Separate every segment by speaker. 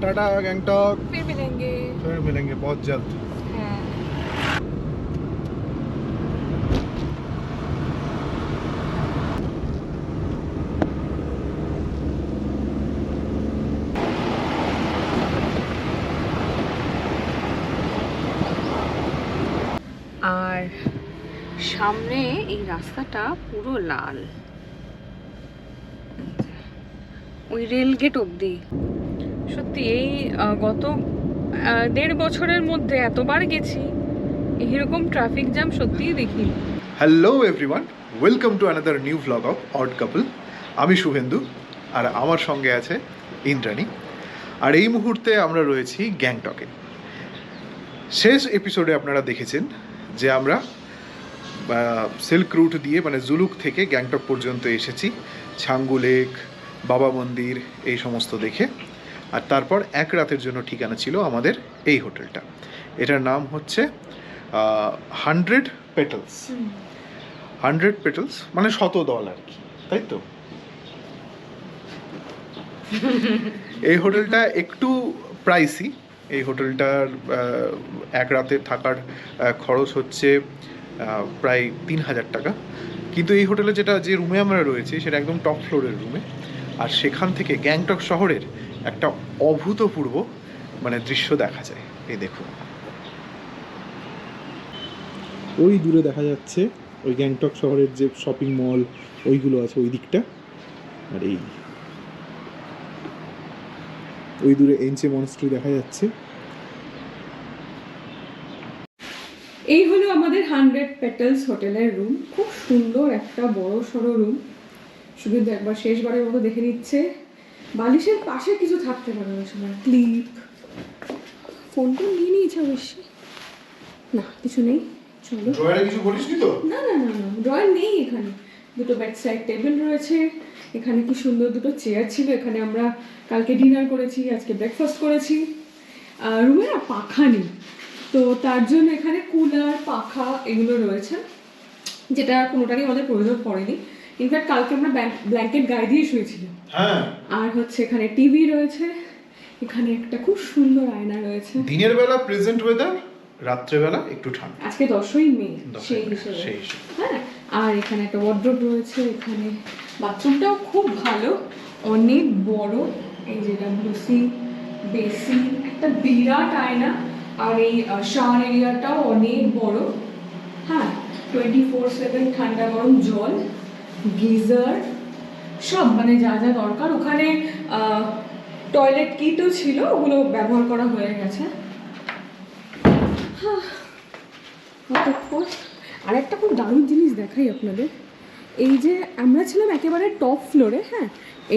Speaker 1: टाटा गैंगटॉक
Speaker 2: फिर
Speaker 1: मिलेंगे बहुत जल्द।
Speaker 2: আর সামনে এই রাস্তাটা পুরো লাল, ওই রেল গেট অবধি। সত্যি এই গত 1.5 বছরের মধ্যে এতবার গেছি, এইরকম ট্রাফিক জ্যাম সত্যিই দেখি।
Speaker 1: Hello everyone, welcome to another new vlog of odd couple. আমি শুভেন্দু আর আমার সঙ্গে আছে ইন্দ্রাণী। আর এই মুহূর্তে আমরা রয়েছি গ্যাংটকে। শেষ এপিসোডে আপনারা দেখেছেন যে আমরা সিল্ক রুট দিয়ে মানে জুলুক থেকে গ্যাংটক পর্যন্ত এসেছি, ছাঙ্গু লেক, বাবা মন্দির এই সমস্ত দেখে। আর তারপর এক রাতের জন্য ঠিকানা ছিল আমাদের এই হোটেলটা। এটার নাম হচ্ছে 100 Petals। 100 Petals মানে 100 দল আর কি, তাই তো? এই হোটেলটা একটু প্রাইসি। এই হোটেলটার এক রাতে থাকার খরচ হচ্ছে প্রায় 3000 টাকা। কিন্তু এই হোটেলে যে রুমে আমরা রয়েছি সেটা একদম টপ ফ্লোরের রুমে। আর সেখান থেকে গ্যাংটক শহরের একটা অভূতপূর্ব মানে দৃশ্য দেখা যায়। এই দেখুন, ওই দূরে দেখা যাচ্ছে ওই গ্যাংটক শহরের যে শপিং মল ওইগুলো আছে ওই দিকটা। আর ওই দূরে এনচে মনস্ট্রি দেখা যাচ্ছে।
Speaker 2: এই হলো আমাদের 100 Petals হোটেলের রুম। খুব সুন্দর একটা বড় সড়ো রুম। শুধু একবার শেষবারের মতো দেখে নিচ্ছে। বালিশের পাশে কিছু থাকতে পারে ওই সময়, ক্লিপ, ফোনটা নিয়ে নিয়েছে অবশ্যই। না কিছু নেই, চলো।
Speaker 1: ড্রয়ারে কিছু বলিসনি তো?
Speaker 2: না না না না, ড্রয়ার নেই এখানে। দুটো বেড সাইড টেবিল রয়েছে। এখানে কি সুন্দর দুটো চেয়ার ছিল, এখানে আমরা কালকে ডিনার করেছি, আজকে ব্রেকফাস্ট করেছি। রুমে না পাখা নেই, তো তার জন্য এখানে কুলার, পাখা এগুলো রয়েছে, যেটা কোনোটারই আমাদের প্রয়োজন পড়েনি। ইনফ্যাক্ট কালকে আমরা ব্ল্যাঙ্কেট গায়ে দিয়ে শুয়েছিলাম।
Speaker 1: হ্যাঁ।
Speaker 2: আর হচ্ছে এখানে টিভি রয়েছে, এখানে একটা খুব সুন্দর আয়না রয়েছে।
Speaker 1: দিনের বেলা প্রেজেন্ট ওয়েদার, রাত্রেবেলা একটু ঠান্ডা।
Speaker 2: আজকে 10ই মে সেই হিসেবে। হ্যাঁ, আর এখানে একটা ওয়ার্ড্রোব রয়েছে। এখানে বাথরুমটাও খুব ভালো, অনেক বড়। এই যেটা ব্লুসি বেসিন, একটা বিরাট আয়না। আর এই শাওয়ার এরিয়াটাও অনেক বড়। হ্যাঁ, 24/7 ঠান্ডা গরম জল, গিজার, সব মানে যা যা দরকার। ওখানে টয়লেট কিটও ছিল, ওগুলো ব্যবহার করা হয়ে গেছে। আর একটা খুব দারুণ জিনিস দেখাই আপনাদের। এই যে আমরা ছিলাম একেবারে টপ ফ্লোরে। হ্যাঁ,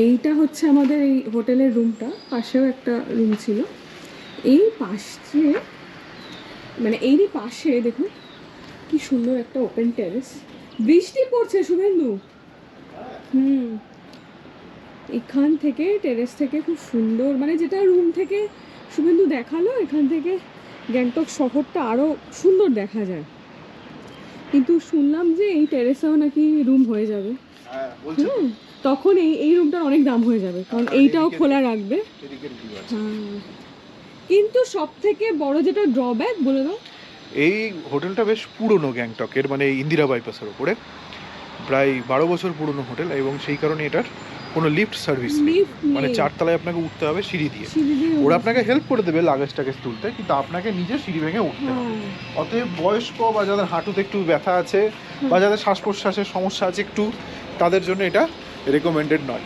Speaker 2: এইটা হচ্ছে আমাদের এই হোটেলের রুমটা। পাশেও একটা রুম ছিল। এই পাশে মানে এরই পাশে দেখুন কি সুন্দর একটা ওপেন টেরেস। বৃষ্টি পড়ছে শুভেন্দু। এখান থেকে টেরেস থেকে খুব সুন্দর, মানে যেটা রুম থেকে শুভেন্দু দেখালো, এখান থেকে গ্যাংটক শহরটা আরও সুন্দর দেখা যায়। কিন্তু শুনলাম যে এই টেরেসেও নাকি রুম হয়ে যাবে। তখন এই রুমটার অনেক দাম হয়ে যাবে, কারণ এইটাও খোলা রাখবে। হ্যাঁ, কিন্তু সব থেকে বড় যেটা ড্রব্যাক বলে দাও,
Speaker 1: এই হোটেলটা বেশ পুরনো গ্যাংটকের, মানে ইন্দিরা বাইপাসের উপরে প্রায় 12 বছর পুরনো হোটেল, এবং সেই কারণে এটার কোনো লিফট সার্ভিস নেই। মানে 4 তলায় আপনাকে উঠতে হবে সিঁড়ি দিয়ে। ওরা আপনাকে হেল্প করে দেবে লাগেজ টাগেজ তুলতে, কিন্তু আপনাকে নিজে সিঁড়ি ভেঙে উঠতে হবে। অতএব বয়স্ক বা যাদের হাঁটুতে একটু ব্যথা আছে বা যাদের শ্বাস প্রশ্বাসের সমস্যা আছে একটু, তাদের জন্য এটা রেকমেন্ডেড নয়।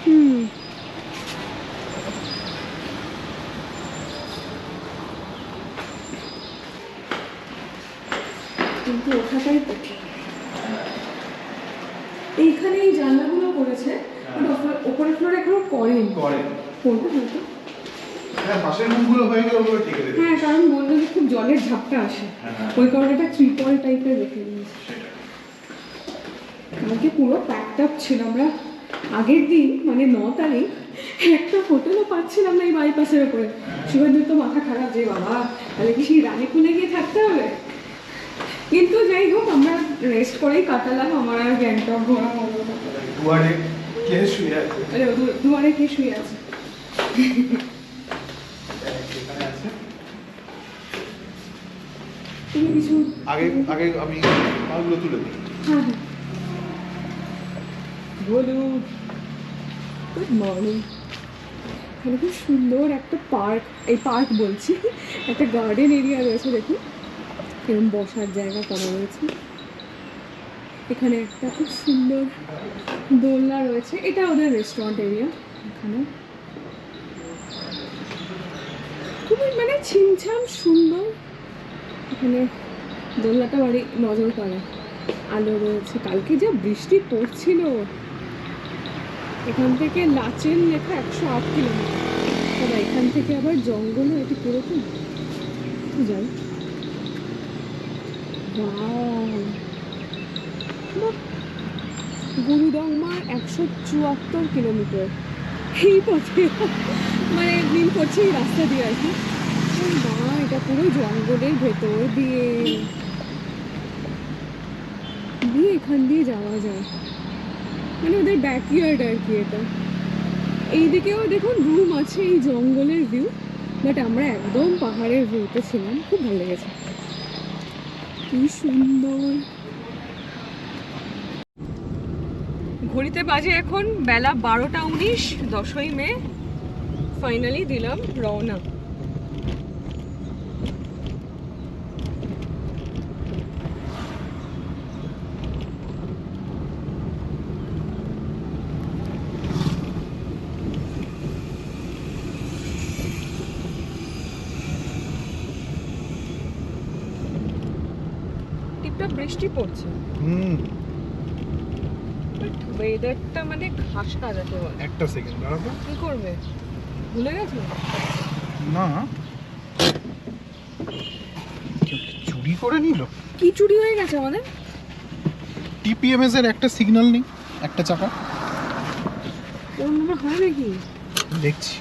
Speaker 2: কিন্তু ওঠাটাই কঠিন। এইখানে এই জানলাগুলো করেছে, ওপরের ফ্লোরে এখনো করেনি। কোনটা হয়তো হ্যাঁ, কারণ বললো যে খুব জলের ঝাপটা আসে, ওই কারণে একটা ত্রিপল টাইপের রেখে দিয়েছে। কালকে পুরো প্যাকড আপ ছিল। আমরা আগের দিন মানে 9 তারিখ একটা হোটেলও পাচ্ছিলাম না এই বাইপাসের উপরে। শুভেন্দুর তো মাথা খারাপ যে বাবা তাহলে কি সেই রানীকুলে গিয়ে থাকতে হবে। কিন্তু যাই হোক, আমরা রেস্ট করেই কাটালাম। আমার আর গ্যাংটক ঘোরা হলো না।
Speaker 1: দুয়ারে কে শুয়ে আছে?
Speaker 2: দুয়ারে কে শুয়ে আছে? তুমি কিছু
Speaker 1: আগে আগে আমি মালগুলো তুলে দিই।
Speaker 2: হ্যাঁ হ্যাঁ বলুন। Good morning. এখানে খুব সুন্দর একটা পার্ক, এই পার্ক বলছি, একটা গার্ডেন এরিয়া রয়েছে। দেখুন এরকম বসার জায়গা করা রয়েছে। এখানে একটা খুব সুন্দর দোলনা রয়েছে, এটা ওদের রেস্টুরেন্ট এরিয়া। এখানে খুবই মানে ছিমছাম সুন্দর। এখানে দোলনাটা বাড়ি নজর কাড়া, আলো রয়েছে। কালকে যা বৃষ্টি পড়ছিল, এখান থেকে লাচেন লেখা 108 কিলোমিটার। তবে এখান থেকে আবার জঙ্গলও এটি কিরকম যাই। গুরুডংমা 174 কিলোমিটার এই পথে, মানে দিন করছে এই রাস্তা দিয়ে আর কি। মা, এটা পুরো জঙ্গলের ভেতর দিয়ে দিয়ে এখান দিয়ে যাওয়া যায়, মানে ওদের ব্যাকইয়ার্ড আর কি এটা। এইদিকেও দেখুন রুম আছে, এই জঙ্গলের ভিউ, বাট আমরা একদম পাহাড়ের ভিউতে ছিলাম, খুব ভালো লেগেছে। কি সুন্দর। ঘড়িতে বাজে এখন বেলা 12টা 19, 10ই মে। ফাইনালি দিলাম রওনা। টিপটা বৃষ্টি পড়ছে, ওয়েদারটা মানে খাসা যাতে বলে।
Speaker 1: একটা সেকেন্ড দাঁড়াবো।
Speaker 2: কি করবে, ভুলে গেছো?
Speaker 1: না, চুরি করে নিল।
Speaker 2: কি চুরি হয়ে গেছে আমাদের?
Speaker 1: টিপিএমএস এর একটা সিগন্যাল নেই, একটা চাকা।
Speaker 2: ওর মনে হয় নাকি?
Speaker 1: দেখছি।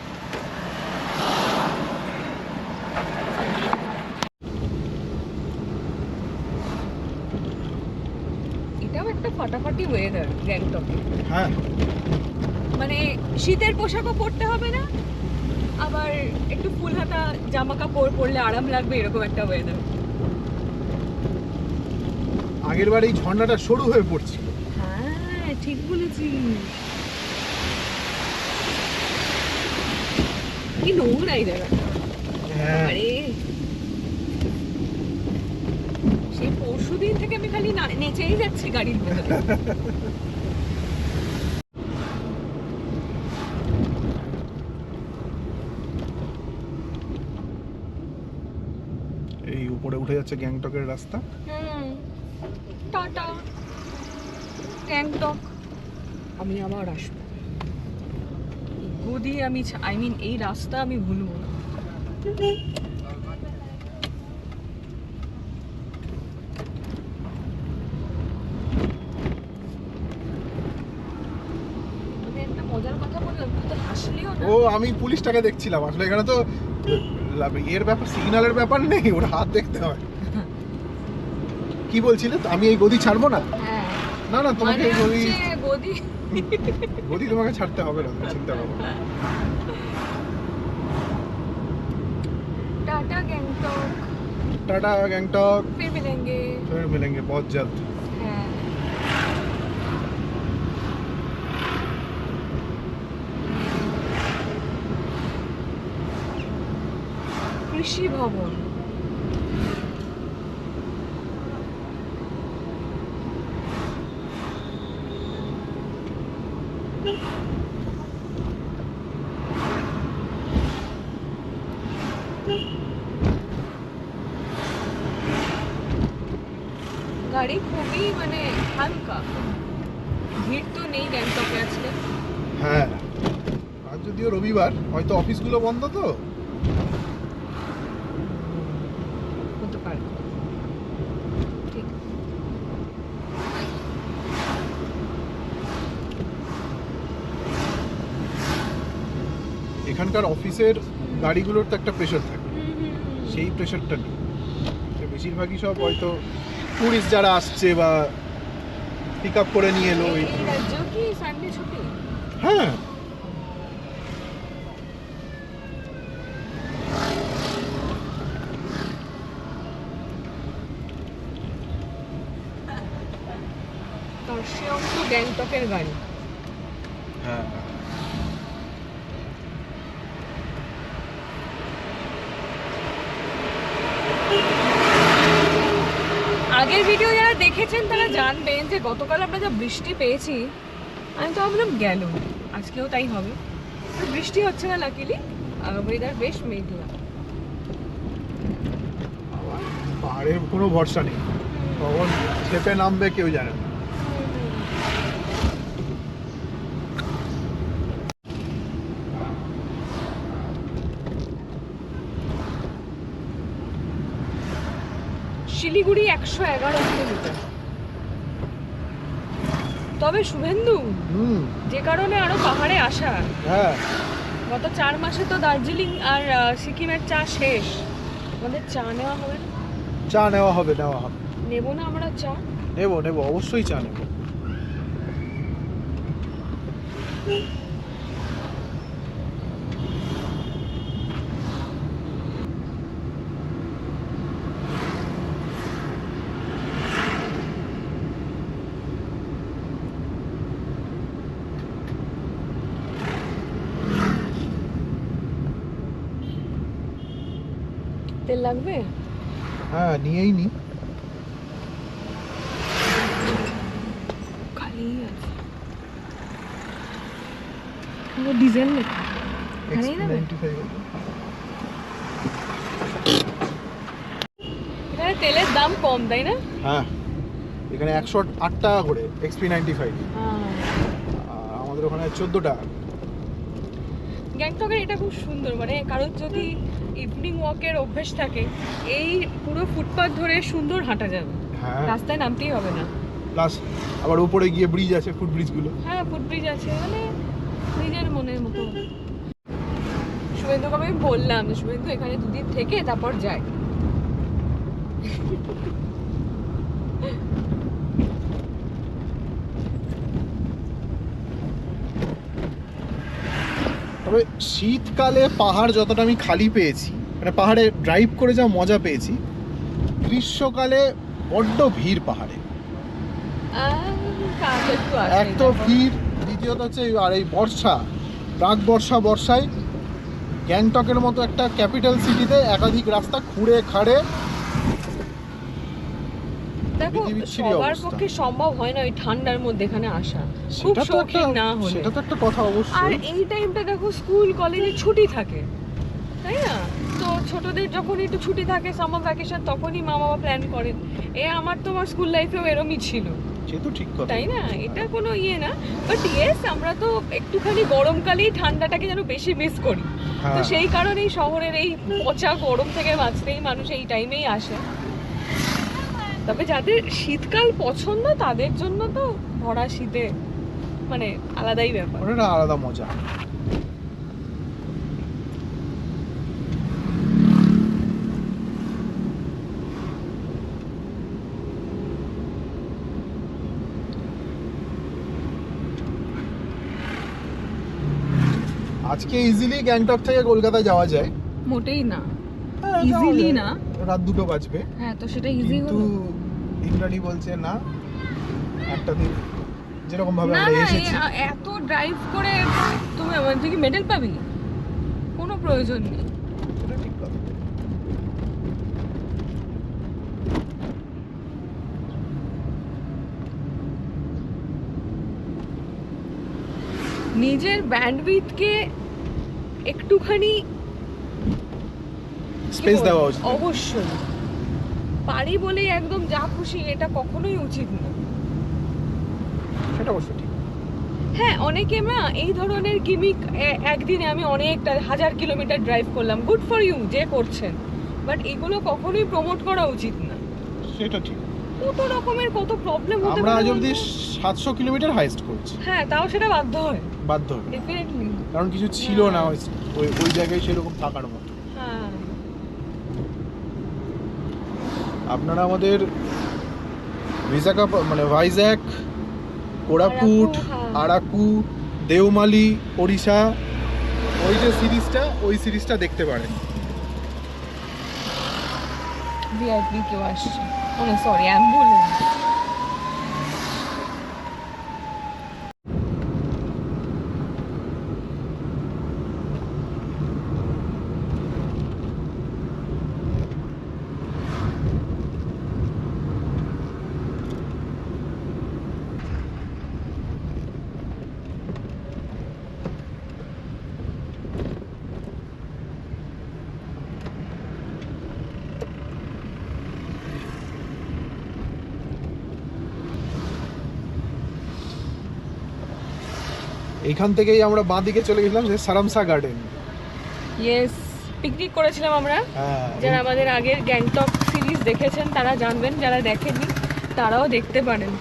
Speaker 2: এটাও একটা ফাটাফাটি ওয়েদার গ্যাংটকে।
Speaker 1: হ্যাঁ,
Speaker 2: মানে শীতের পোশাকও পরতে হবে না, আবার একটু ফুল হাতা জামা কাপড় পরলে আরাম লাগবে, এরকম একটা ওয়েদার।
Speaker 1: আগের বার এই ঝর্ণাটা সরু হয়ে পড়ছিল।
Speaker 2: হ্যাঁ ঠিক বলেছি। কি নোংরা এই জায়গাটা।
Speaker 1: হ্যাঁ,
Speaker 2: আরে সেই পরশুদিন থেকে আমি খালি নেচেই যাচ্ছি গাড়ির ভেতরে।
Speaker 1: এই উপরে উঠে যাচ্ছে গ্যাংটকের রাস্তা।
Speaker 2: টাটা গ্যাংটক। আমি আবার আসবো গদি, আমি আই মিন এই রাস্তা আমি ভুলবো না। একটা মজার কথা বললাম, তুই তো হাসলিও না।
Speaker 1: ও, আমি পুলিশটাকে দেখছিলাম। আসলে এখানে তো এর ব্যাপার, সিগন্যালের ব্যাপার নেই, ওর হাত দেখতে হয়। কি বলছিলে? আমি এই গদি ছাড়বো না?
Speaker 2: হ্যাঁ,
Speaker 1: না না, তোমাকে এই গদি
Speaker 2: গদি
Speaker 1: গদি তোমাকে ছাড়তে হবে না, তুমি চিন্তা করো না।
Speaker 2: टाटा गैंगटॉक,
Speaker 1: टाटा गैंगटॉक,
Speaker 2: फिर मिलेंगे
Speaker 1: बहुत जल्द।
Speaker 2: হ্যাঁ। কৃষি ভবন, গাড়ি খুবই মানে হালকা, ভিড় তো নেই গ্যাংটকে আজকে।
Speaker 1: হ্যাঁ, আজ যদিও রবিবার, হয়তো অফিসগুলো বন্ধ, তো
Speaker 2: হতে পারে। ঠিক,
Speaker 1: এখানকার অফিসের গাড়িগুলোর তো একটা প্রেশার থাকে, সেই প্রেশারটা নেই। বেশিরভাগই সব হয়তো টুরিস্ট যারা আসছে বা পিক আপ করে নিয়ে এলো।
Speaker 2: এই রাজ্য কি সানডে ছুটি?
Speaker 1: হ্যাঁ,
Speaker 2: শ্রেয়ংস গ্যাংটকের গাড়ি।
Speaker 1: হ্যাঁ
Speaker 2: আগের ভিডিও যারা দেখেছেন তারা জানবেন যে গতকাল আমরা যা বৃষ্টি পেয়েছি, আমি তো ভাবলাম গেল, আজকেও তাই হবে। বৃষ্টি হচ্ছে না লাকিলি, ওয়েদার বেশ মেঘলা।
Speaker 1: পাহাড়ের কোনো ভরসা নেই, কখন চেপে নামবে কেউ জানে না।
Speaker 2: শিলিগুড়ি 111 কিলোমিটার। তবে শুভেন্দু, যে কারণে আরো পাহাড়ে আসা,
Speaker 1: হ্যাঁ
Speaker 2: গত 4 মাসে তো দার্জিলিং আর সিকিমের চা শেষ, আমাদের চা নেওয়া হবে না?
Speaker 1: চা নেওয়া হবে
Speaker 2: নেবো না আমরা চা?
Speaker 1: নেবো অবশ্যই চা নেবো।
Speaker 2: তেল লাগবে?
Speaker 1: হ্যাঁ নিয়েই নি।
Speaker 2: খালি আছে ডিজেল লেখা। এখানে তেলের দাম কম, তাই না?
Speaker 1: হ্যাঁ এখানে 108 টাকা করে XP95, আমাদের ওখানে 14 টাকা।
Speaker 2: গ্যাংটকের এটা খুব সুন্দর, মানে কারোর যদি ইভিনিং ওয়াকের অভ্যেস থাকে, এই পুরো ফুটপাথ ধরে সুন্দর হাঁটা যাবে।
Speaker 1: হ্যাঁ
Speaker 2: রাস্তায় নামতেই হবে না।
Speaker 1: প্লাস আবার উপরে গিয়ে ব্রিজ আছে, ফুট ব্রিজগুলো।
Speaker 2: হ্যাঁ ফুটব্রিজ আছে, মানে নিজের মনের মতো। শুভেন্দুকে আমি বললাম যে শুভেন্দু এখানে 2 দিন থেকে তারপর যাই।
Speaker 1: তবে শীতকালে পাহাড় যতটা আমি খালি পেয়েছি, মানে পাহাড়ে ড্রাইভ করে যা মজা পেয়েছি, গ্রীষ্মকালে বড্ড ভিড় পাহাড়ে। এক তো ভিড়, দ্বিতীয়ত হচ্ছে আর এই বর্ষা, প্রাক বর্ষায় গ্যাংটকের মতো একটা ক্যাপিটাল সিটিতে একাধিক রাস্তা খুঁড়ে খাড়ে।
Speaker 2: দেখো সবার পক্ষে সম্ভব হয় না ওই ঠান্ডার মধ্যে এখানে আসা, খুব শৌখিন না হলে।
Speaker 1: সেটা তো একটা কথা অবশ্যই।
Speaker 2: আর এই টাইমটা দেখো স্কুল কলেজে ছুটি থাকে, তাই না? তো ছোটদের যখন একটু ছুটি থাকে, সামার ভ্যাকেশন, তখনই মা বাবা প্ল্যান করেন। আমার তো আমার স্কুল লাইফেও এরমই ছিল,
Speaker 1: সে তো ঠিক কথা,
Speaker 2: তাই না? এটা কোনো ইয়ে না, বাট ইয়েস আমরা তো একটুখানি গরমকালেই ঠান্ডাটাকে যেন বেশি মিস করি। তো সেই কারণেই শহরের এই পচা গরম থেকে বাঁচতেই মানুষ এই টাইমেই আসে। তবে যাদের শীতকাল পছন্দ তাদের জন্য তো ভরা শীতে মানে আলাদাই ব্যাপার,
Speaker 1: ওটা আলাদা মজা। আজকে ইজিলি গ্যাংটক থেকে কলকাতা যাওয়া যায়।
Speaker 2: মোটেই না, ইজিলি না,
Speaker 1: রাত 2টো বাজবে।
Speaker 2: হ্যাঁ তো সেটা ইজি হলো।
Speaker 1: কিন্তু ইন্দ্রাণী বলছে না, একটা দিন যেরকম ভাবে
Speaker 2: না
Speaker 1: আমরা
Speaker 2: না,
Speaker 1: এসেছি,
Speaker 2: এত ড্রাইভ করে তুমি আমার থেকে মেডেল পাবি, কোনো প্রয়োজন নেই।
Speaker 1: এটা ঠিক কথা।
Speaker 2: নিজের ব্যান্ডউইথকে একটুখানি
Speaker 1: স্পেস দেওয়া উচিত।
Speaker 2: অবশ্যই, পারি বলেই একদম যা খুশি এটা কখনোই উচিত না।
Speaker 1: সেটা অবশ্যই ঠিক।
Speaker 2: হ্যাঁ অনেকে না এই ধরনের গিমিক, একদিনে আমি অনেকটা 1000 কিলোমিটার ড্রাইভ করলাম, গুড ফর ইউ যে করছেন, বাট এগুলো কখনোই প্রমোট করা উচিত না।
Speaker 1: সেটা ঠিক।
Speaker 2: কত রকমের কত প্রবলেম হতে পারে।
Speaker 1: আমরা আজ অবধি 700 কিলোমিটার হাইস্ট করছি।
Speaker 2: হ্যাঁ তাও সেটা বাধ্য হয়,
Speaker 1: হবে
Speaker 2: ডেফিনেটলি,
Speaker 1: কারণ কিছু ছিল না ওই জায়গায় সেরকম থাকার মতো।
Speaker 2: হ্যাঁ
Speaker 1: আপনারা আমাদের মানে ভাইজ্যাক, কোরাপুট, আরাকু, দেওমালি, ওড়িশা, ওই যে সিরিজটা দেখতে পারেন।
Speaker 2: ভিআইপি কেউ আসছে, সরি অ্যাম্বুলেন্স।
Speaker 1: এইখান থেকেই আমরা বাঁ দিকে চলে গেছিলাম যে সারামসা গার্ডেন।
Speaker 2: ইয়েস, পিকনিক করেছিলাম আমরা। যারা আমাদের আগের গ্যাংটক সিরিজ দেখেছেন তারা জানবেন, যারা দেখেননি তারাও দেখতে পারেন।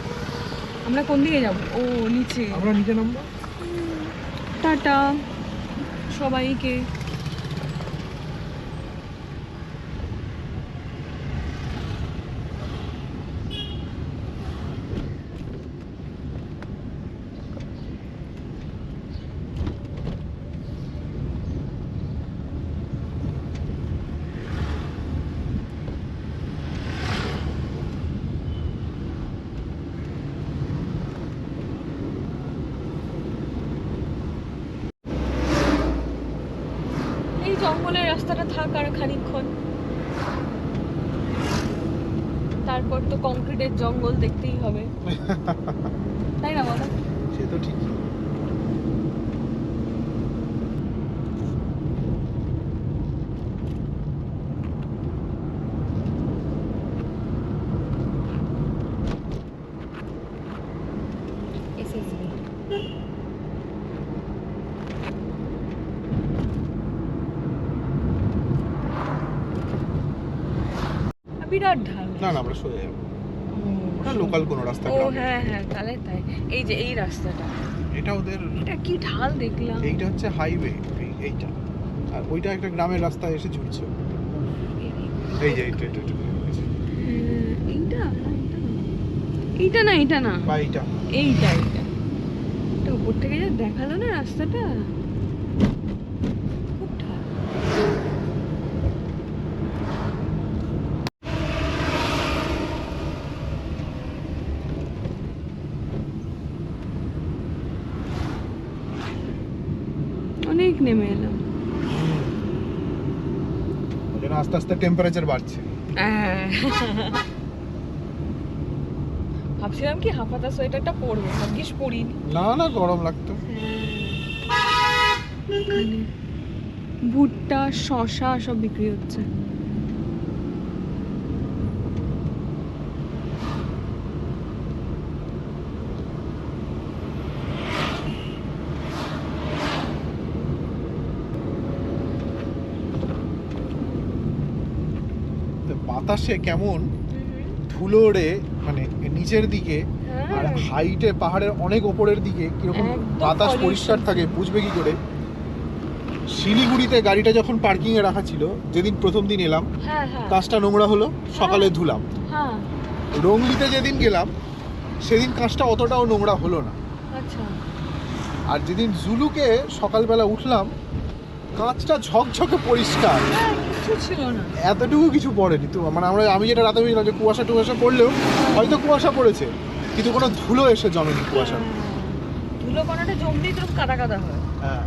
Speaker 2: আমরা কোন দিকে যাব? ও নিচে,
Speaker 1: আমরা নিচে নামবো।
Speaker 2: টাটা সবাইকে। এই জঙ্গলের রাস্তাটা থাক আর খানিকক্ষণ, তারপর তো কংক্রিটের জঙ্গল দেখতেই হবে, তাই না বলো?
Speaker 1: সে তো ঠিকই।
Speaker 2: বিরাট ঢাল।
Speaker 1: না না, আমরা সোজা যাবো, ওটা লোকাল কোনো রাস্তা।
Speaker 2: ও হ্যাঁ হ্যাঁ, তাহলে তাই। এই যে এই রাস্তাটা,
Speaker 1: এটা ওদের,
Speaker 2: এটা কি ঢাল দেখলাম।
Speaker 1: এইটা হচ্ছে হাইওয়ে, এইটা, আর ওইটা একটা গ্রামের রাস্তা এসে ঝুলছে। এই যে এইটা এইটা
Speaker 2: এইটা এইটা না, এটা না,
Speaker 1: বা এইটা
Speaker 2: এইটা এইটা এটা উপর থেকে যা দেখালো না রাস্তাটা, খুব ঢাল। অনেক নেমে এলাম।
Speaker 1: যেন আস্তে আস্তে টেম্পারেচার বাড়ছে।
Speaker 2: ভাবছিলাম কি হাফাতা সোয়েটারটা পরবো, ভাগ্যিস পরিনি।
Speaker 1: না না, গরম লাগতো।
Speaker 2: ভুট্টা, শশা সব বিক্রি হচ্ছে।
Speaker 1: বাতাসে কেমন ধুলো ওড়ে, মানে নিচের দিকে, আর হাইটে পাহাড়ের অনেক ওপরের দিকে কিরকম বাতাস পরিষ্কার থাকে বুঝবে কি করে। শিলিগুড়িতে গাড়িটা যখন পার্কিং এ রাখা ছিল, যেদিন প্রথম দিন এলাম, কাঁচটা নোংরা হলো, সকালে ধুলাম। রংলিতে যেদিন গেলাম সেদিন কাঁচটা অতটাও নোংরা হলো না। আর যেদিন জুলুকে সকালবেলা উঠলাম, কাঁচটা ঝকঝকে পরিষ্কার,
Speaker 2: কিছু ছিল না,
Speaker 1: এতটুকু কিছু পড়েনি তো। মানে আমি যেটা রাতে বুঝলাম যে কুয়াশা টুয়াশা পড়লেও হয়তো কুয়াশা পড়েছে, কিন্তু কোনো ধুলো এসে জমেনি কুয়াশা।
Speaker 2: ধুলো কণাটা জমলেই তো কাদা কাদা হয়।
Speaker 1: হ্যাঁ,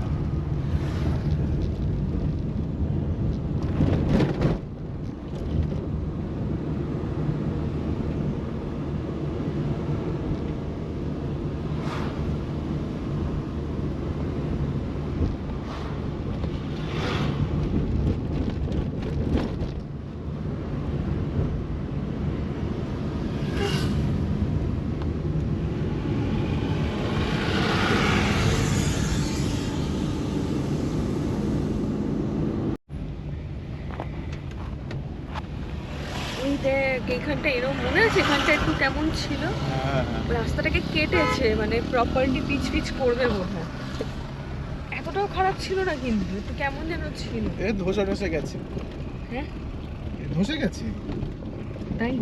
Speaker 2: এইখানটা এরকম মনে আছে, এখানটা একটু কেমন ছিল, রাস্তাটাকে কেটেছে, মানে প্রপারলি পিচ পিচ করবে বোধহয়। এতটাও খারাপ ছিল না, কিন্তু একটু কেমন যেন ছিল।
Speaker 1: ধসে ধসে গেছে।
Speaker 2: হ্যাঁ,
Speaker 1: ধসে গেছে
Speaker 2: তাই।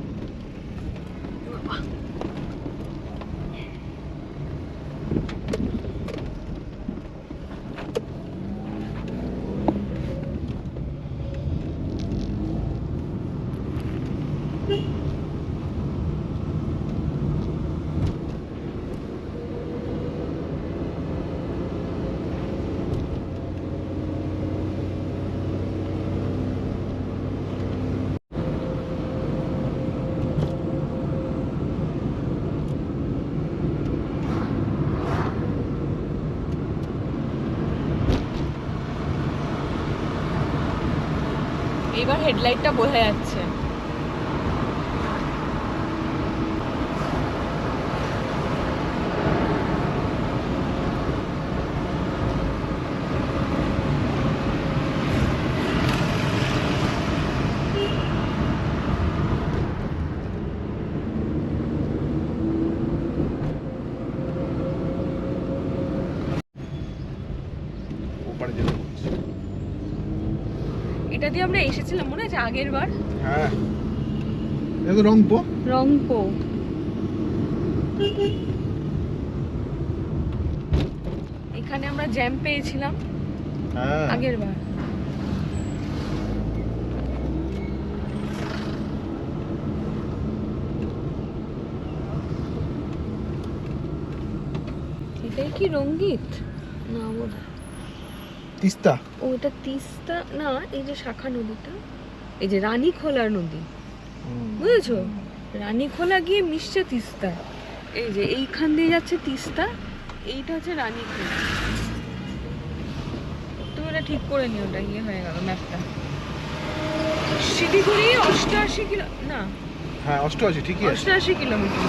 Speaker 2: এবার হেডলাইটটা বোঝা যাচ্ছে। এটা দিয়ে আমরা এসেছিলাম মনে আছে আগের বার।
Speaker 1: হ্যাঁ, এটা তো রংপো।
Speaker 2: রংপো। এখানে আমরা জ্যাম পেয়েছিলাম আগের বার। এটাই কি রঙ্গিত না বোধ হয়
Speaker 1: তিস্তা।
Speaker 2: ও এটা তিস্তা না, এই যে শাখা নদীটা, এই যে রানীখোলা নদী, বুঝেছো? রানীখোলা গিয়ে মিশছে তিস্তা, এই যে এইখান দিয়ে যাচ্ছে তিস্তা, এইটা হচ্ছে রানীখোলা। তুমি এটা ঠিক করে নিও, ওটা ইয়ে হয়ে গেল ম্যাপটা। শিলিগুড়ি 88 কিলো না,
Speaker 1: হ্যাঁ 88 ঠিকই আছে।
Speaker 2: 88 কিলোমিটার।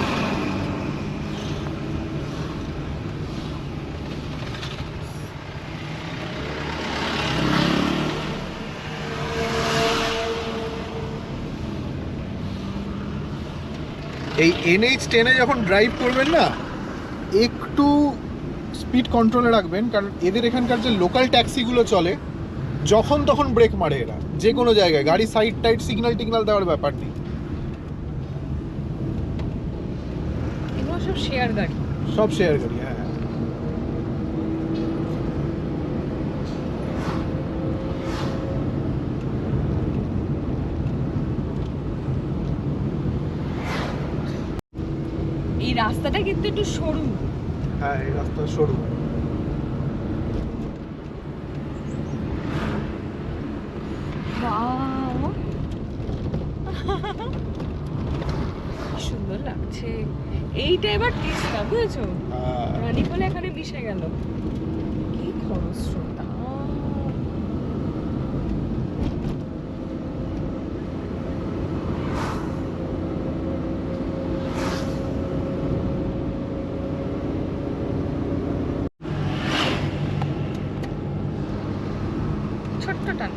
Speaker 1: এই NH10 এ যখন ড্রাইভ করবেন না, একটু স্পিড কন্ট্রোলে রাখবেন, কারণ এদের এখানকার যে লোকাল ট্যাক্সিগুলো চলে, যখন তখন ব্রেক মারে এরা, যে কোনো জায়গায়। গাড়ি সাইড টাইড সিগন্যাল টিগনাল দেওয়ার ব্যাপার নেই।
Speaker 2: এগুলো সব শেয়ার গাড়ি,
Speaker 1: সব শেয়ার গাড়ি। হ্যাঁ,
Speaker 2: এই রাস্তাটা কিন্তু একটু সরু।
Speaker 1: হ্যাঁ এই রাস্তা সরু।
Speaker 2: Wow! সুন্দর লাগছে। এইটা এবার তিস্তা, বুঝেছো? রানীখোলা এখানে মিশে গেল। কি খরস্রোতা! ছোট্ট টান।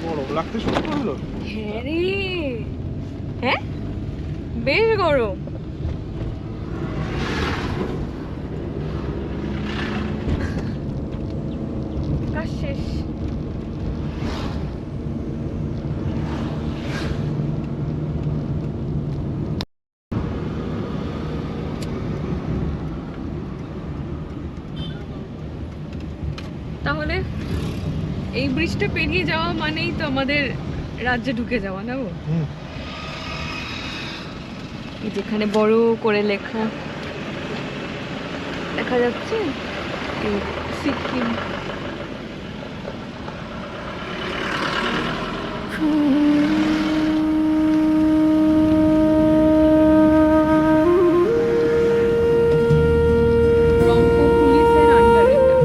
Speaker 1: গরম লাগতে শুরু করলো।
Speaker 2: হ্যাঁ রে, হ্যাঁ বেশ গরম। কাজ শেষ। তাহলে এই ব্রিজটা পেরিয়ে যাওয়া মানেই তো আমাদের রাজ্যে ঢুকে যাওয়া, না গো? এই যেখানে বড় করে লেখা দেখা যাচ্ছে এই সিকিম। রংপুর পুলিশের আন্ডারে এটা।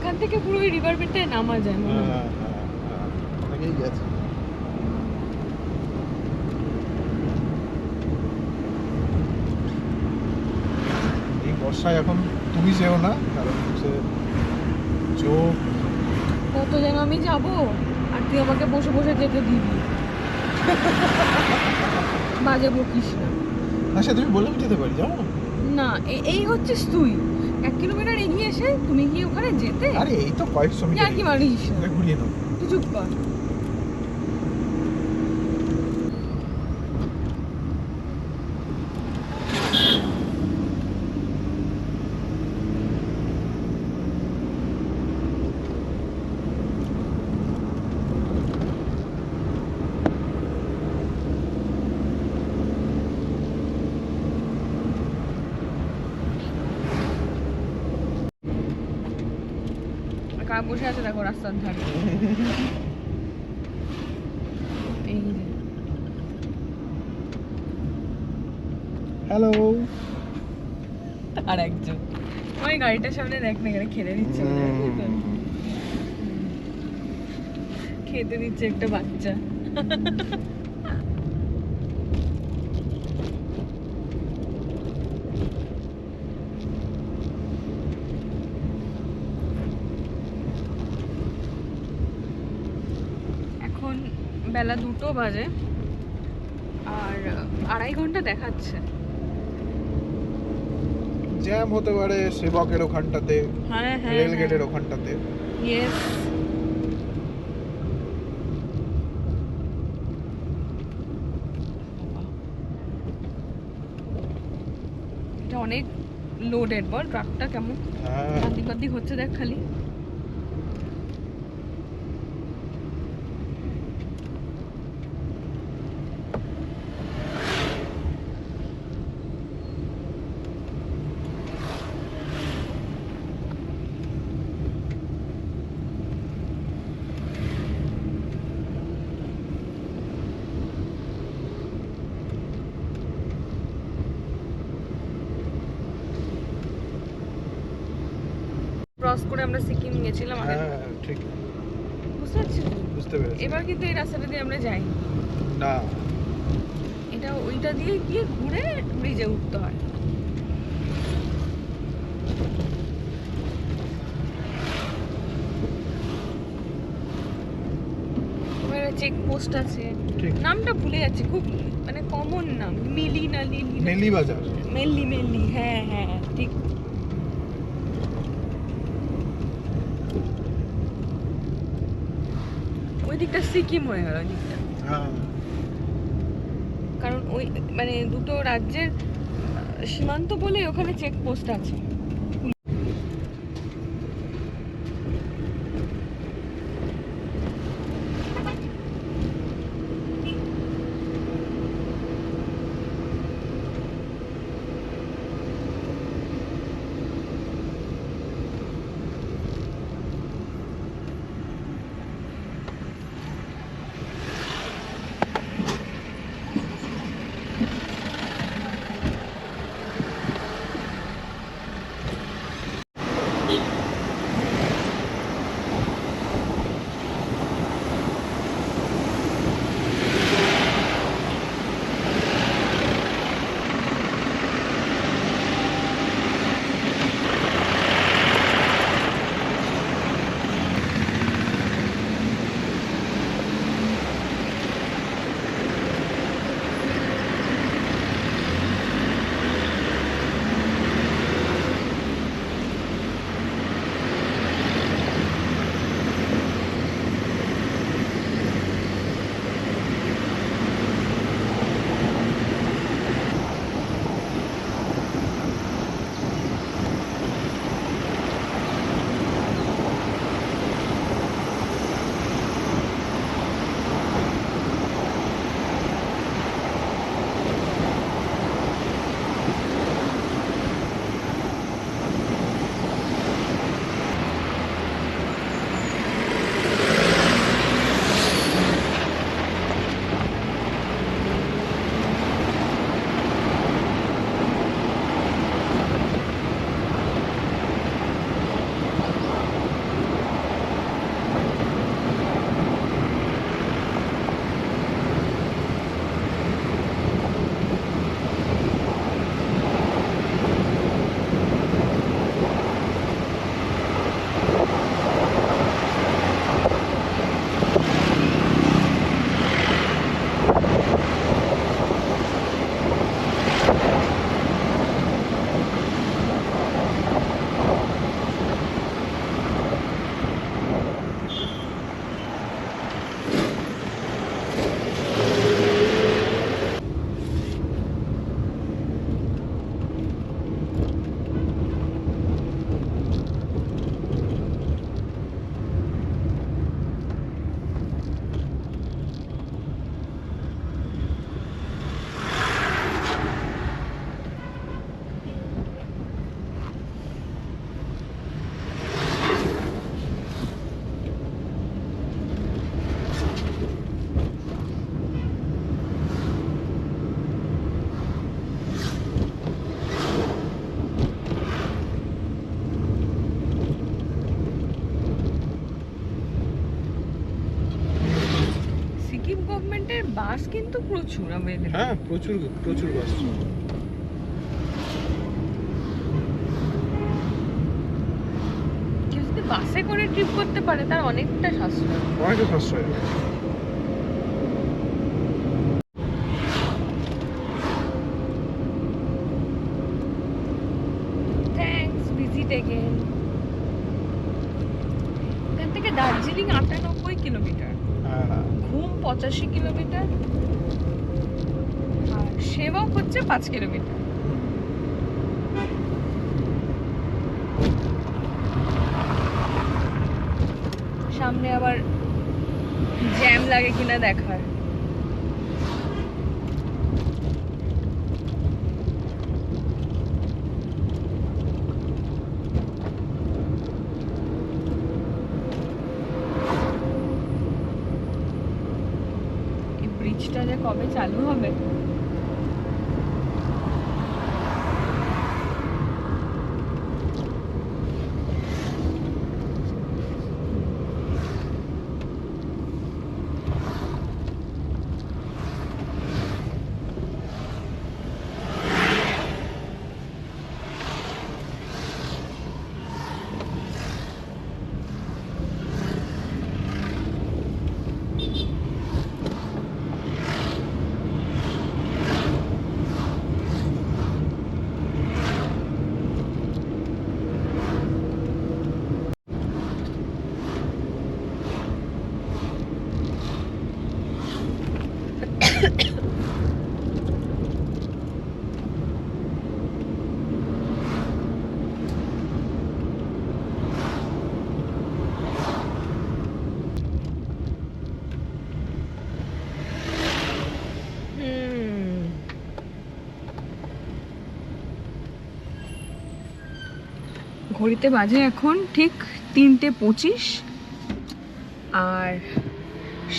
Speaker 2: এখান থেকে পুরো ওই রিভার বেডটায় নামা যায় মনে হয়।
Speaker 1: অনেকেই গেছে। এই বর্ষায় এখন তুমি যেও না, কারণ হচ্ছে চোখ
Speaker 2: কত যেন আমি যাব আর তুই আমাকে বসে বসে যেতে দিবি। বাজে বকিস না।
Speaker 1: আচ্ছা তুমি বলে যেতে পারি, যাও
Speaker 2: না এই হচ্ছিস তুই 1 কিলোমিটার এগিয়ে এসে তুমি কি ওখানে যেতে?
Speaker 1: আরে এই তো কয়েকশো
Speaker 2: আর
Speaker 1: মিটার
Speaker 2: কি মারিস না?
Speaker 1: ঘুরিয়ে নাও।
Speaker 2: তুই চুপ কর। কারা বসে আছে দেখো রাস্তার ধারে। এই যে
Speaker 1: হ্যালো।
Speaker 2: আর একজন ওই গাড়িটার সামনে দেখ না, এখানে খেতে দিচ্ছে খেতে দিচ্ছে একটা বাচ্চা। এখন বেলা 2টো বাজে আর 2.5 ঘন্টা দেখাচ্ছে।
Speaker 1: জ্যাম হতে পারে সেবকের ওখানটাতে,
Speaker 2: হ্যাঁ হ্যাঁ
Speaker 1: রেল গেটের ওখানটাতে।
Speaker 2: ইয়েস। এটা অনেক লোডেড বল, ট্রাকটা কেমন
Speaker 1: হ্যাঁ
Speaker 2: আদিক বাদিক হচ্ছে দেখ খালি। ক্রস করে আমরা সিকিম গেছিলাম আগে,
Speaker 1: হ্যাঁ ঠিক,
Speaker 2: বুঝতে পারছিস?
Speaker 1: বুঝতে পেরেছি।
Speaker 2: এবার কিন্তু এই রাস্তাটা দিয়ে আমরা যাই
Speaker 1: না
Speaker 2: এটা ওইটা দিয়ে গিয়ে ঘুরে ব্রিজে উঠতে হয়। চেক পোস্ট আছে,
Speaker 1: ঠিক।
Speaker 2: নামটা ভুলে যাচ্ছি, খুব মানে কমন নাম, মিলি না লিলি না?
Speaker 1: মেলি বাজার।
Speaker 2: মেনলি মেনলি, হ্যাঁ হ্যাঁ ঠিক। ওই দিকটা সিকিম হয়ে গেল ওই দিকটা,
Speaker 1: হ্যাঁ
Speaker 2: কারণ ওই মানে দুটো রাজ্যের সীমান্ত বলে ওখানে চেক পোস্ট আছে। বাস কিন্তু প্রচুর আমাদের।
Speaker 1: হ্যাঁ, প্রচুর প্রচুর বাস।
Speaker 2: কেউ যদি বাসে করে ট্রিপ করতে পারে তার অনেকটা সাশ্রয়।
Speaker 1: অনেকটা সাশ্রয়।
Speaker 2: Thanks, visit again. এখান থেকে দার্জিলিং ৯৮ কিলোমিটার,
Speaker 1: হ্যাঁ,
Speaker 2: ঘুম ৮৫ কিলোমিটার, আর সেবক হচ্ছে ৫ কিলোমিটার। সামনে আবার জ্যাম লাগে কিনা দেখার। এই ব্রিজটা যে কবে চালু হবে। ঘড়িতে বাজে এখন ঠিক ৩:২৫, আর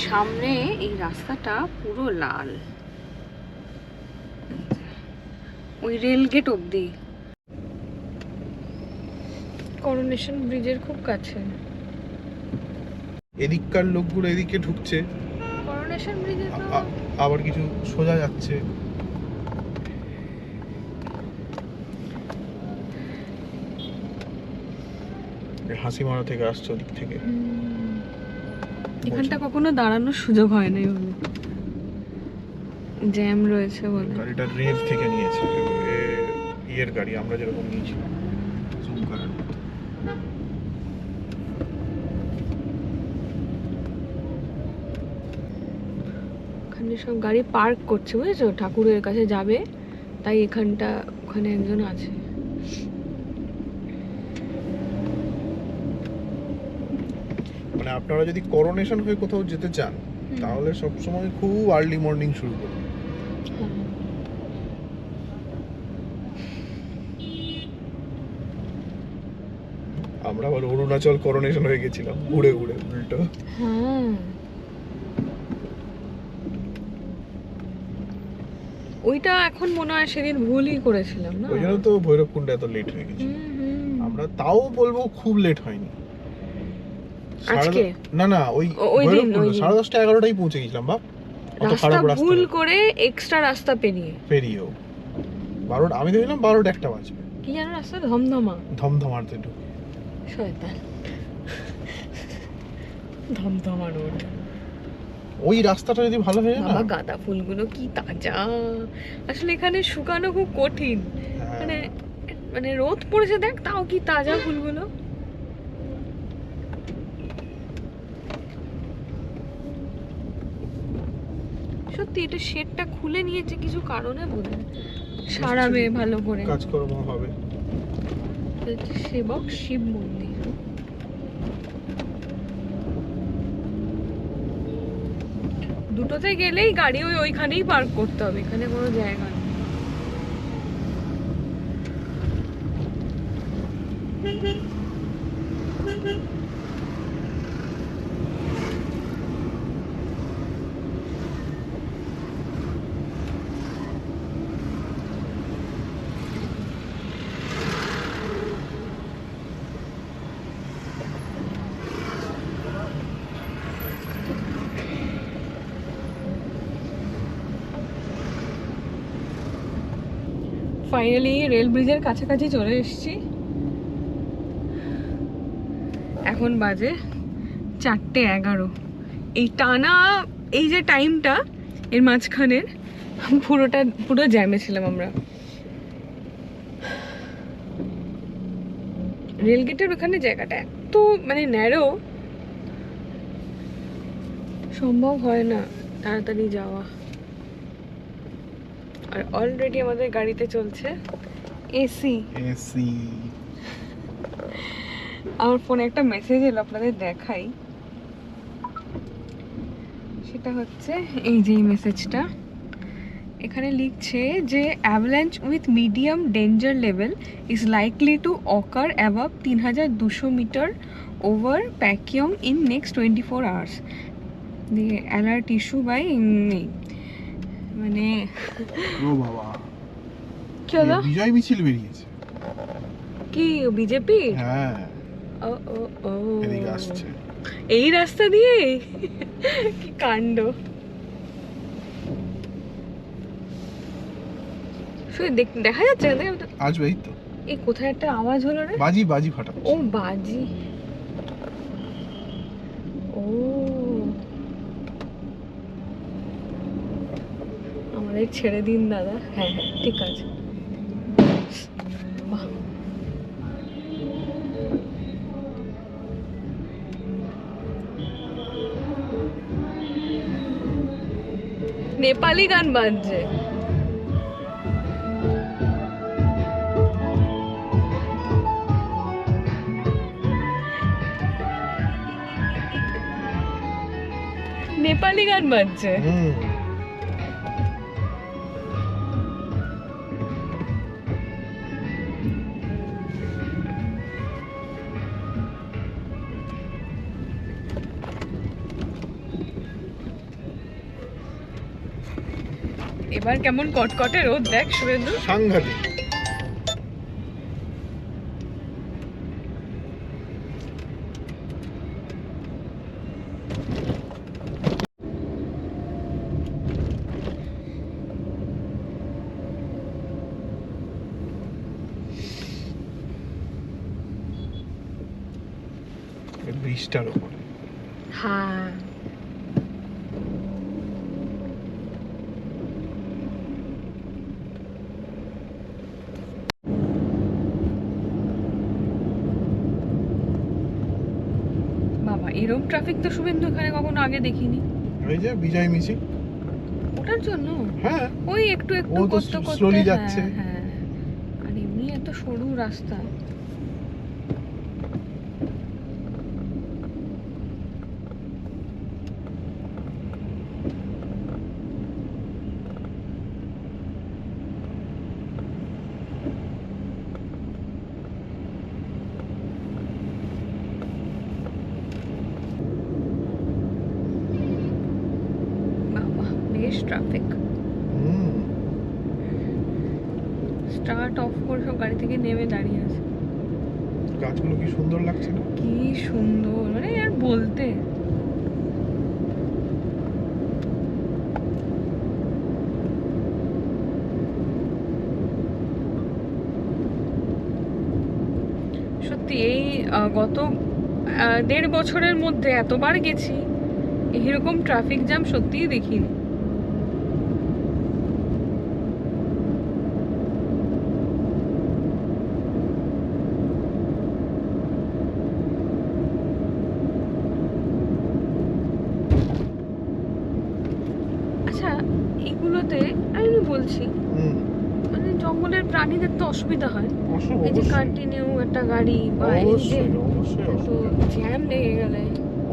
Speaker 2: সামনে এই রাস্তাটা পুরো লাল, ওই রেল গেট অব্দি। করোনেশন ব্রিজের খুব কাছে।
Speaker 1: এদিককার লোকগুলো এদিকে ঢুকছে,
Speaker 2: করোনেশন ব্রিজে তো
Speaker 1: আবার কিছু সোজা যাচ্ছে। হাসিমারা থেকে আসছে ওদিক থেকে।
Speaker 2: এখানটা কখনো দাঁড়ানোর সুযোগ হয় না, এভাবে জ্যাম রয়েছে বলে।
Speaker 1: গাড়িটা রেঞ্জ থেকে নিয়েছে, ইয়ের গাড়ি আমরা যেরকম নিয়েছিলাম জুম করার মতো।
Speaker 2: এখানে সব গাড়ি পার্ক করছে, বুঝেছো, ঠাকুরের কাছে যাবে, তাই এখানটা ওখানে একজন আছে।
Speaker 1: মানে আপনারা যদি করোনেশন হয়ে কোথাও যেতে চান তাহলে সবসময় খুব আর্লি মর্নিং শুরু করুন। আমরা আবার অরুণাচল করোনেশন হয়ে গেছিলাম ঘুরে ঘুরে উল্টো।
Speaker 2: হ্যাঁ, ওইটা এখন মনে হয় সেদিন ভুলই করেছিলাম না,
Speaker 1: ওই জন্য তো ভৈরবকুণ্ড এত লেট হয়ে গেছে। আমরা তাও বলবো খুব লেট হয়নি
Speaker 2: আজকে।
Speaker 1: না না, ওই ভৈরবকুণ্ড 10:30 11টাই পৌঁছে গেছিলাম। বা অত খারাপ রাস্তা
Speaker 2: ভুল করে এক্সট্রা রাস্তা পেরিয়েও
Speaker 1: 12, আমি দেখলাম 12টা 1টা বাজবে।
Speaker 2: কি জানো রাস্তা
Speaker 1: ধমধমাতে ঢুকে
Speaker 2: শয়তান, ধমধমা রোড।
Speaker 1: ওই রাস্তাটা যদি ভালো হয়ে যায় না।
Speaker 2: বাবা, গাঁদা ফুলগুলো কি তাজা! আসলে এখানে শুকানো খুব কঠিন, মানে মানে রোদ পড়েছে দেখ, তাও কি তাজা ফুলগুলো। সত্যি এটা শেডটা খুলে নিয়েছে কিছু কারণে, বোধহয় সারাবে ভালো করে,
Speaker 1: কাজকর্ম হবে।
Speaker 2: সেবক শিব মন্দির। দুটোতে গেলেই গাড়ি ওইখানেই পার্ক করতে হবে, এখানে কোনো জায়গা নেই। ফাইনালি রেল ব্রিজের কাছাকাছি চলে এসেছি। এখন বাজে 4:11। এই টানা এই যে টাইমটা এর মাঝখানের পুরো জ্যামে ছিলাম আমরা। রেলগেটের ওখানে জায়গাটা এত মানে ন্যারো, সম্ভব হয় না তাড়াতাড়ি যাওয়া। আর অলরেডি আমাদের গাড়িতে চলছে এসি। আমার ফোনে একটা মেসেজ এলো, আপনাদের দেখাই। সেটা হচ্ছে এই যে মেসেজটা, এখানে লিখছে যে avalanche with medium danger level is likely to occur above 3200 metre over Pakyong in next 24 hours. The alert issue by মানে
Speaker 1: ও বাবা,
Speaker 2: কি হলো?
Speaker 1: বিজয় মিছিল বেরিয়েছে
Speaker 2: কি বিজেপি?
Speaker 1: হ্যাঁ,
Speaker 2: ও ও ও
Speaker 1: এদিকে আসছে
Speaker 2: এই রাস্তা দিয়ে। কি কাণ্ড! দেখা যাচ্ছে
Speaker 1: আসবে এই তো।
Speaker 2: এই কোথায় একটা আওয়াজ হলো রে?
Speaker 1: বাজি ফাটা।
Speaker 2: ও বাজি, ও আমাদের ছেড়ে দিন দাদা। হ্যাঁ হ্যাঁ ঠিক আছে। বাহ, নেপালি গান বাজছে। নেপালি গান বাজছে। এবার কেমন কটকটে রোদ দেখ শুভেন্দু,
Speaker 1: সাংঘাতিক। ব্রিজটার উপরে
Speaker 2: হ্যাঁ বাবা, এরকম ট্রাফিক তো শুভেন্দু এখানে কখনো আগে দেখিনি।
Speaker 1: ওই যে বিজয় মিছিল,
Speaker 2: ওটার জন্য
Speaker 1: হ্যাঁ
Speaker 2: ওই একটু একটু
Speaker 1: ও তো
Speaker 2: করতে করতে
Speaker 1: slowly যাচ্ছে।
Speaker 2: হ্যাঁ, আর এমনি এত সরু রাস্তা। বাবা বেশ ট্রাফিক। স্টার্ট অফ করে সব গাড়ি থেকে নেমে দাঁড়িয়ে আছে।
Speaker 1: গাছগুলো কি সুন্দর লাগছে না?
Speaker 2: কি সুন্দর, মানে আর বলতে। সত্যি এই গত 1.5 বছরের মধ্যে এতবার গেছি, এরকম ট্রাফিক জ্যাম সত্যিই দেখিনি। আচ্ছা, এগুলোতে আমি বলছি মানে জঙ্গলের প্রাণীদের তো অসুবিধা হয়, এই যে কন্টিনিউ একটা গাড়ি বা এই যে তো জ্যাম লেগে গেলে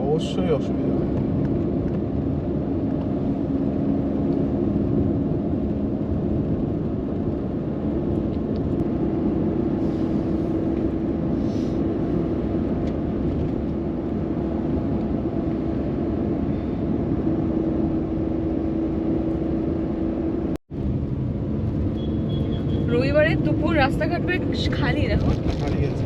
Speaker 1: অবশ্যই অসুবিধা হয়।
Speaker 2: রবিবারের দুপুর রাস্তাঘাট বেশ খালি, দেখো
Speaker 1: খালি আছে।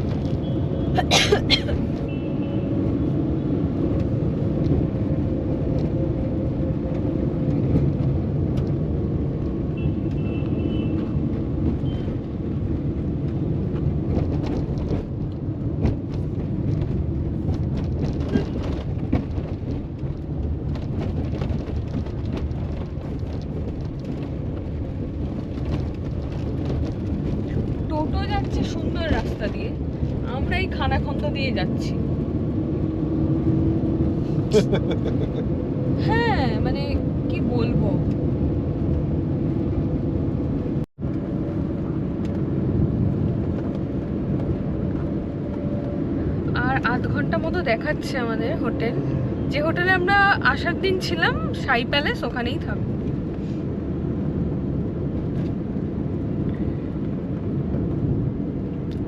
Speaker 2: খানাখন্দ দিয়ে যাচ্ছি। হ্যাঁ মানে কি বলবো, আর আধ ঘন্টা মতো দেখাচ্ছে আমাদের হোটেল। যে হোটেলে আমরা আসার দিন ছিলাম, সাই প্যালেস, ওখানেই থাকবো।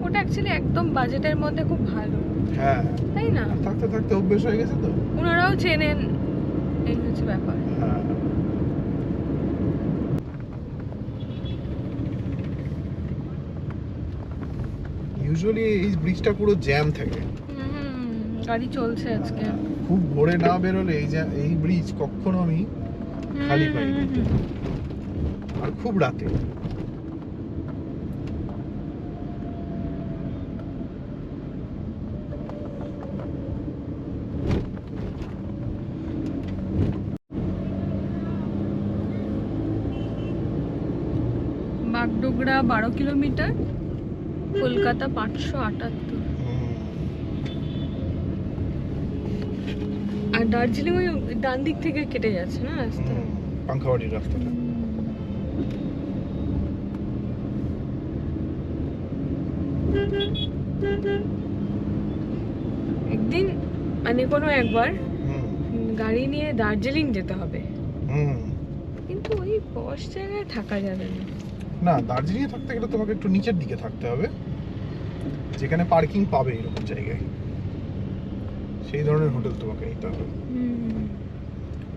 Speaker 2: ওটা অ্যাকচুয়ালি একদম বাজেটের মধ্যে খুব ভালো,
Speaker 1: হ্যাঁ
Speaker 2: তাই না?
Speaker 1: থাকতে থাকতে অভ্যেস হয়ে গেছে তো,
Speaker 2: ওনারাও চেনেন, এই হচ্ছে ব্যাপার।
Speaker 1: হ্যাঁ। ইউজুয়ালি এই ব্রিজটা পুরো জ্যাম থাকে,
Speaker 2: গাড়ি চলছে আজকে।
Speaker 1: খুব ভোরে না বেরোলে এই ব্রিজ কখনো আমি খালি পাইনি, আর খুব রাতে।
Speaker 2: বাগডোগরা 12 কিলোমিটার, কলকাতা 578। আর দার্জিলিং ওই ডান দিক থেকে কেটে যাচ্ছে না রাস্তা,
Speaker 1: পাঙ্খাবাড়ির রাস্তাটা।
Speaker 2: একদিন মানে কোনো একবার গাড়ি নিয়ে দার্জিলিং যেতে হবে, কিন্তু ওই পশ জায়গায় থাকা যাবে না।
Speaker 1: না, দার্জিলিংয়ে থাকতে গেলে তোমাকে একটু নিচের দিকে থাকতে হবে, যেখানে পার্কিং পাবে এরকম জায়গায়, সেই ধরনের হোটেল তোমাকে নিতে হবে।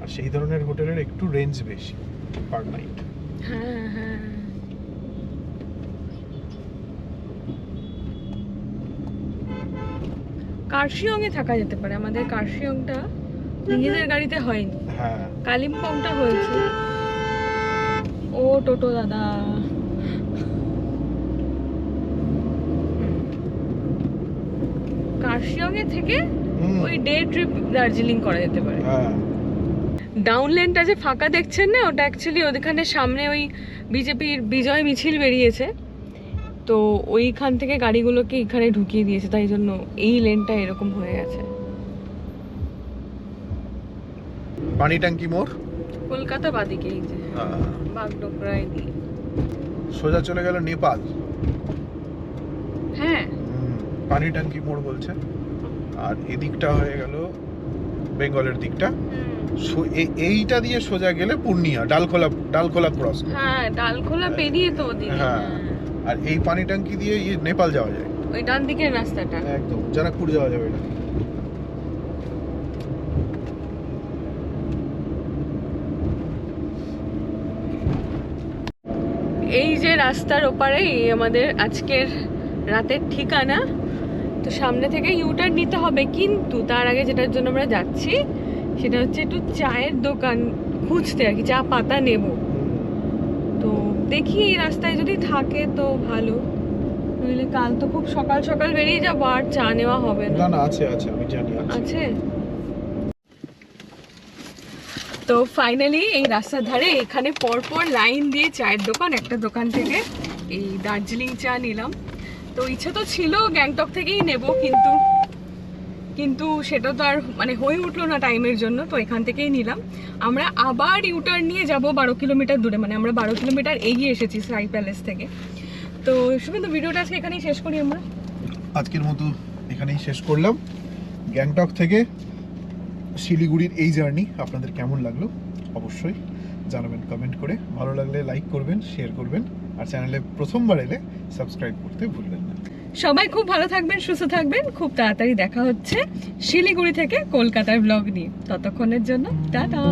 Speaker 1: আর সেই ধরনের হোটেলের একটু রেঞ্জ বেশি পার নাইট।
Speaker 2: হ্যাঁ হ্যাঁ, কার্শিয়ংয়ে থাকা যেতে পারে। আমাদের কার্শিয়ংটা নিজেদের গাড়িতে হয়নি,
Speaker 1: হ্যাঁ
Speaker 2: কালিম্পংটা হয়েছে। ও টোটো দাদা, কার্শিয়ংয়ে থেকে ওই ডে ট্রিপ দার্জিলিং করা যেতে পারে।
Speaker 1: হ্যাঁ,
Speaker 2: ডাউন লেনটা যে ফাঁকা দেখছেন না, ওটা অ্যাকচুয়ালি ওখানে সামনে ওই বিজেপির বিজয় মিছিল বেরিয়েছে, তো ওইখান থেকে গাড়িগুলোকে এখানে ঢুকিয়ে দিয়েছে, তাই জন্য এই লেনটা এরকম হয়ে গেছে।
Speaker 1: পানি ট্যাঙ্কি মোড়
Speaker 2: কলকাতা বাদিকে, এই যে বাগডোগরায় দিয়ে
Speaker 1: সোজা চলে গেল নেপাল।
Speaker 2: হ্যাঁ,
Speaker 1: পানি ট্যাঙ্কি মোড় বলছে, আর এদিকটা হয়ে গেল বেঙ্গলের দিকটা। এইটা দিয়ে সোজা গেলে পূর্ণিয়া, ডালখোলা ক্রস।
Speaker 2: হ্যাঁ, ডালখোলা পেরিয়ে তো ওদিকে।
Speaker 1: হ্যাঁ, আর এই পানি ট্যাঙ্কি দিয়ে নেপাল যাওয়া যায়,
Speaker 2: ওই ডান দিকের রাস্তাটা
Speaker 1: একদম জানাকপুর যাওয়া যাবে না।
Speaker 2: এই যে রাস্তার ওপারে আমাদের আজকের রাতের ঠিকানা। তো সামনে থেকে ইউটার্ন নিতে হবে, কিন্তু তার আগে যেটার জন্য আমরা যাচ্ছি সেটা হচ্ছে একটু চায়ের দোকান খুঁজতে আর কি, চা পাতা নেব। তো দেখি এই রাস্তায় যদি থাকে তো ভালো, নইলে কাল তো খুব সকাল সকাল বেরিয়ে যাবো, আর চা নেওয়া হবে না।
Speaker 1: না আছে আমি জানি
Speaker 2: আছে। তো ফাইনালি এই রাস্তার ধারে এখানে পরপর লাইন দিয়ে চায়ের দোকান, একটা দোকান থেকে এই দার্জিলিং চা নিলাম। তো ইচ্ছে তো ছিল গ্যাংটক থেকেই নেব, কিন্তু সেটা তো আর মানে হয়ে উঠলো না টাইমের জন্য, তো এখান থেকেই নিলাম। আমরা আবার ইউটার্ন নিয়ে যাব 12 কিলোমিটার দূরে, মানে আমরা 12 কিলোমিটার এগিয়ে এসেছি সাই প্যালেস থেকে। তো শুধু ভিডিওটা আজকে এখানেই শেষ করি আমরা।
Speaker 1: আজকের মতো এখানেই শেষ করলাম। গ্যাংটক থেকে শিলিগুড়ির এই জার্নি আপনাদের কেমন লাগলো অবশ্যই জানাবেন কমেন্ট করে। ভালো লাগলে লাইক করবেন, শেয়ার করবেন, আর চ্যানেলে প্রথমবার এলে সাবস্ক্রাইব করতে ভুলবেন না।
Speaker 2: সবাই খুব ভালো থাকবেন, সুস্থ থাকবেন। খুব তাড়াতাড়ি দেখা হচ্ছে শিলিগুড়ি থেকে কলকাতার ব্লগ নিয়ে। ততক্ষণের জন্য টাটা।